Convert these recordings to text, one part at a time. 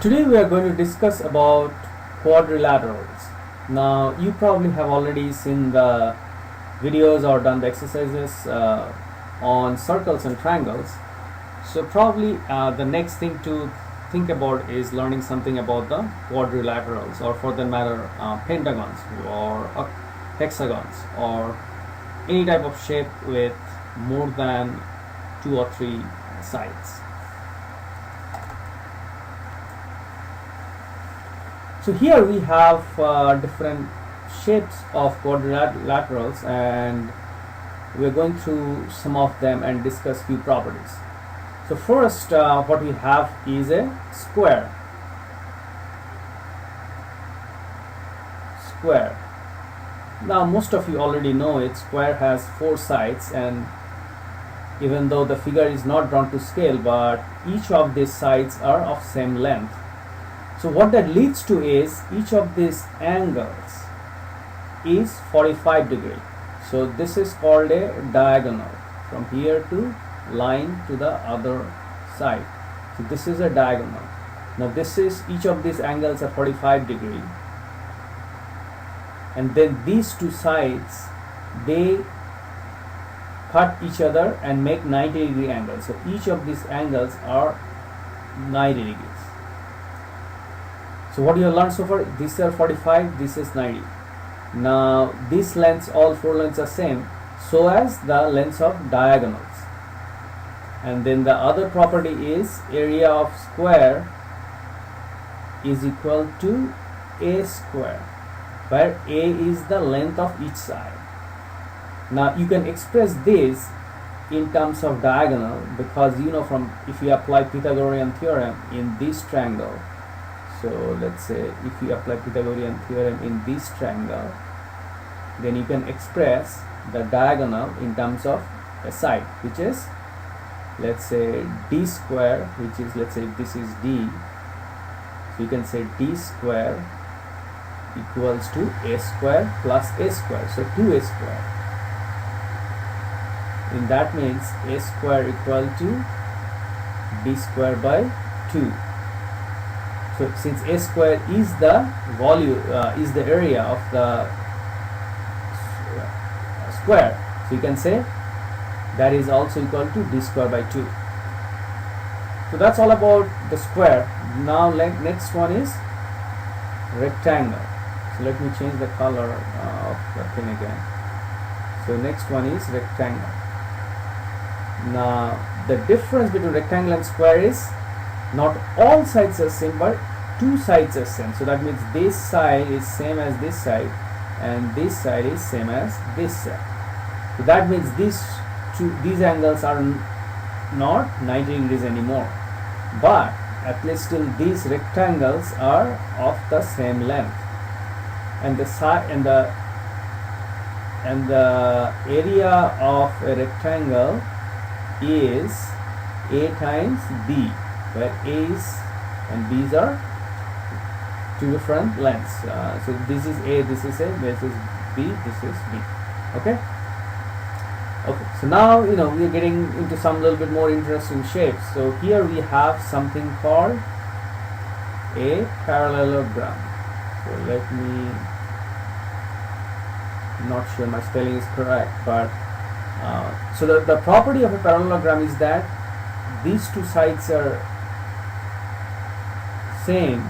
Today we are going to discuss about quadrilaterals. Now you probably have already seen the videos or done the exercises on circles and triangles. So probably the next thing to think about is learning something about the quadrilaterals, or for that matter pentagons or hexagons or any type of shape with more than 2 or 3 sides. So here we have different shapes of quadrilaterals, and we're going through some of them and discuss few properties. So first what we have is a square. Now most of you already know it. Square has 4 sides, and even though the figure is not drawn to scale, but each of these sides are of same length. So what that leads to is each of these angles is 45 degree. So this is called a diagonal from here to line to the other side. So this is a diagonal. Now this is, each of these angles are 45 degree, and then these two sides, they cut each other and make 90 degree angles. So each of these angles are 90 degrees. So what you have learned so far, these are 45, this is 90. Now these lengths, all 4 lengths are same, so as the lengths of diagonals. And then the other property is area of square is equal to a square, where a is the length of each side. Now you can express this in terms of diagonal, because you know, from if you apply Pythagorean theorem in this triangle. So let's say if you apply Pythagorean theorem in this triangle, then you can express the diagonal in terms of a side, which is, let's say, d square, which is, let's say this is d, so you can say d square equals to a square plus a square, so 2a square. And that means a square equal to d square by 2. So since a square is the volume, is the area of the square, so you can say that is also equal to d square by 2. So that's all about the square. Now next one is rectangle. So let me change the color of the thing again. So next one is rectangle. Now the difference between rectangle and square is not all sides are same, but 2 sides are same. So that means this side is same as this side, and this side is same as this side. So that means these angles are not 90 degrees anymore, but at least still these rectangles are of the same length, and the side and the area of a rectangle is a times b, where a is and b's are 2 different lengths. So this is a, this is a, this is b, this is b. Okay. So now we are getting into some little bit more interesting shapes. So here we have something called a parallelogram. So let me, I'm not sure my spelling is correct, but so the property of a parallelogram is that these 2 sides are same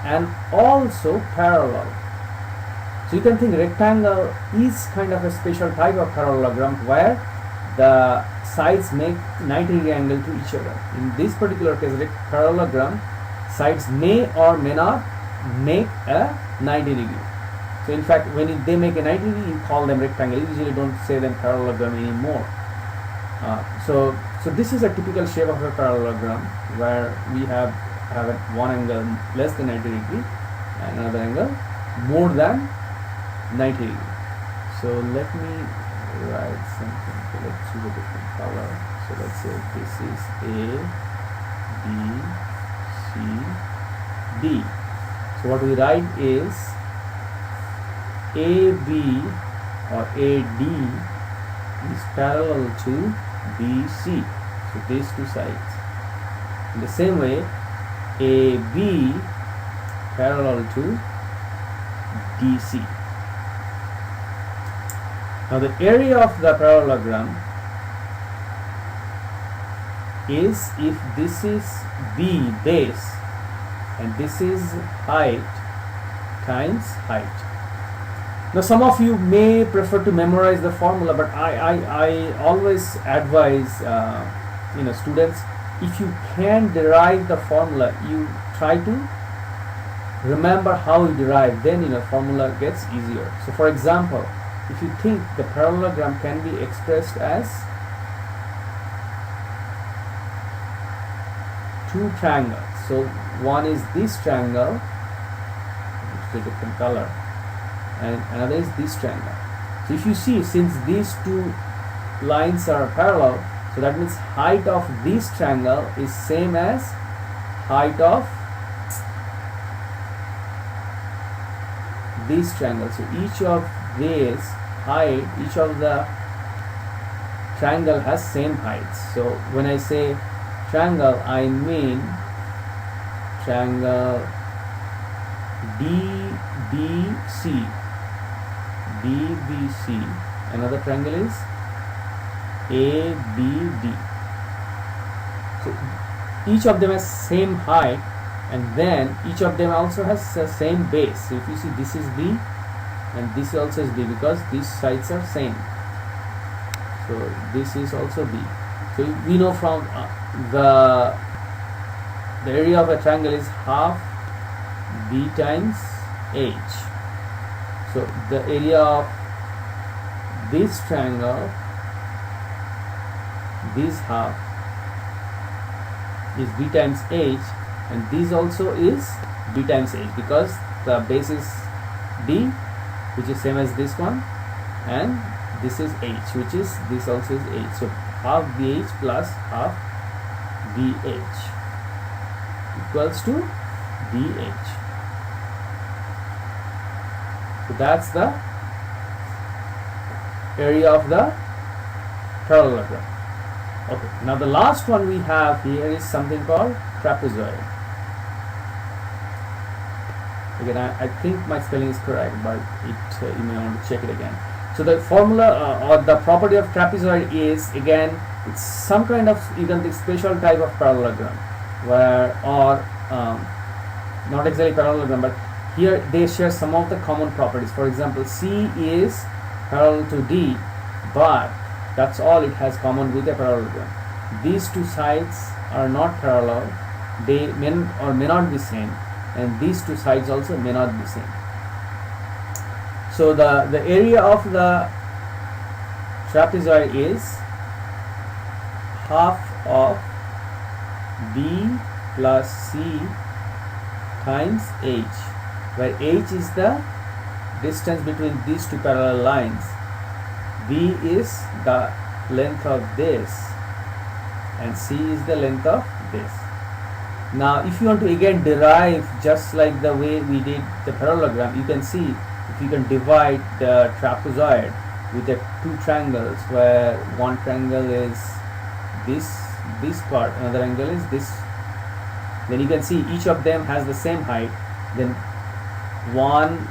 and also parallel. So you can think rectangle is kind of a special type of parallelogram, where the sides make 90 degree angle to each other. In this particular case, parallelogram, sides may or may not make a 90 degree. So in fact, when they make a 90 degree, you call them rectangle. You usually don't say them parallelogram anymore. So this is a typical shape of a parallelogram, where we have one angle less than 90 degree and another angle more than 90 degree. So let me write something. So let's choose a different color. So let's say this is A, B, C, D. So what we write is AB or AD is parallel to BC. So these 2 sides. In the same way, AB parallel to DC. Now the area of the parallelogram is, if this is B base and this is height times height. Now some of you may prefer to memorize the formula, but I always advise students, if you can derive the formula, you try to remember how you derive, then formula gets easier. So for example, if you think the parallelogram can be expressed as two triangles. So one is this triangle, which is a different color, and another is this triangle. So if you see, since these two lines are parallel, so that means height of this triangle is same as height of this triangle. So each of these height, each of the triangle has same heights. So when I say triangle, I mean triangle DBC. Another triangle is ABD. So each of them has same height, and then each of them also has the same base. So if you see, this is B and this also is B, because these sides are same. So this is also B. So we know from the area of a triangle is half B times H. So the area of this triangle, this half, is B times H, and this also is B times H, because the base is B, which is same as this one, and this is H, which is, this also is H. So half BH plus half BH equals to BH. So that's the area of the parallelogram. Okay, now the last one we have here is something called trapezoid. Again, I think my spelling is correct, but you may want to check it again. So the formula or the property of trapezoid is, again, it's some kind of, you can think, special type of parallelogram, where, or not exactly parallelogram, but here they share some of the common properties. For example, C is parallel to D, but that's all it has common with a parallelogram. These two sides are not parallel, they may or may not be same, and these two sides also may not be same. So the area of the trapezoid is half of B plus C times H, where H is the distance between these two parallel lines, B is the length of this, and C is the length of this. Now if you want to again derive just like the way we did the parallelogram, you can see if you can divide the trapezoid with the two triangles, where one triangle is this part, another angle is this, then you can see each of them has the same height. Then one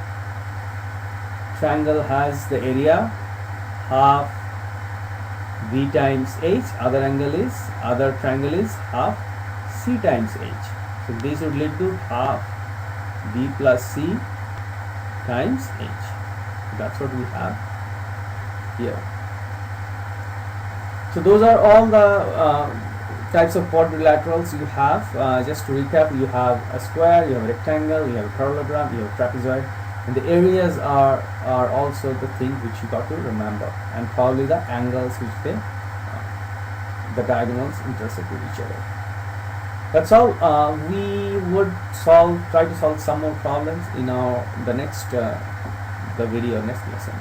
triangle has the area half B times H, other triangle is half C times H. So this would lead to half B plus C times H. That's what we have here. So those are all the types of quadrilaterals you have. Just to recap, you have a square, you have a rectangle, you have a parallelogram, you have a trapezoid, and the areas are also the thing which you got to remember, and probably the angles which the diagonals intersect with each other. That's all. We would try to solve some more problems in the next the video, next lesson.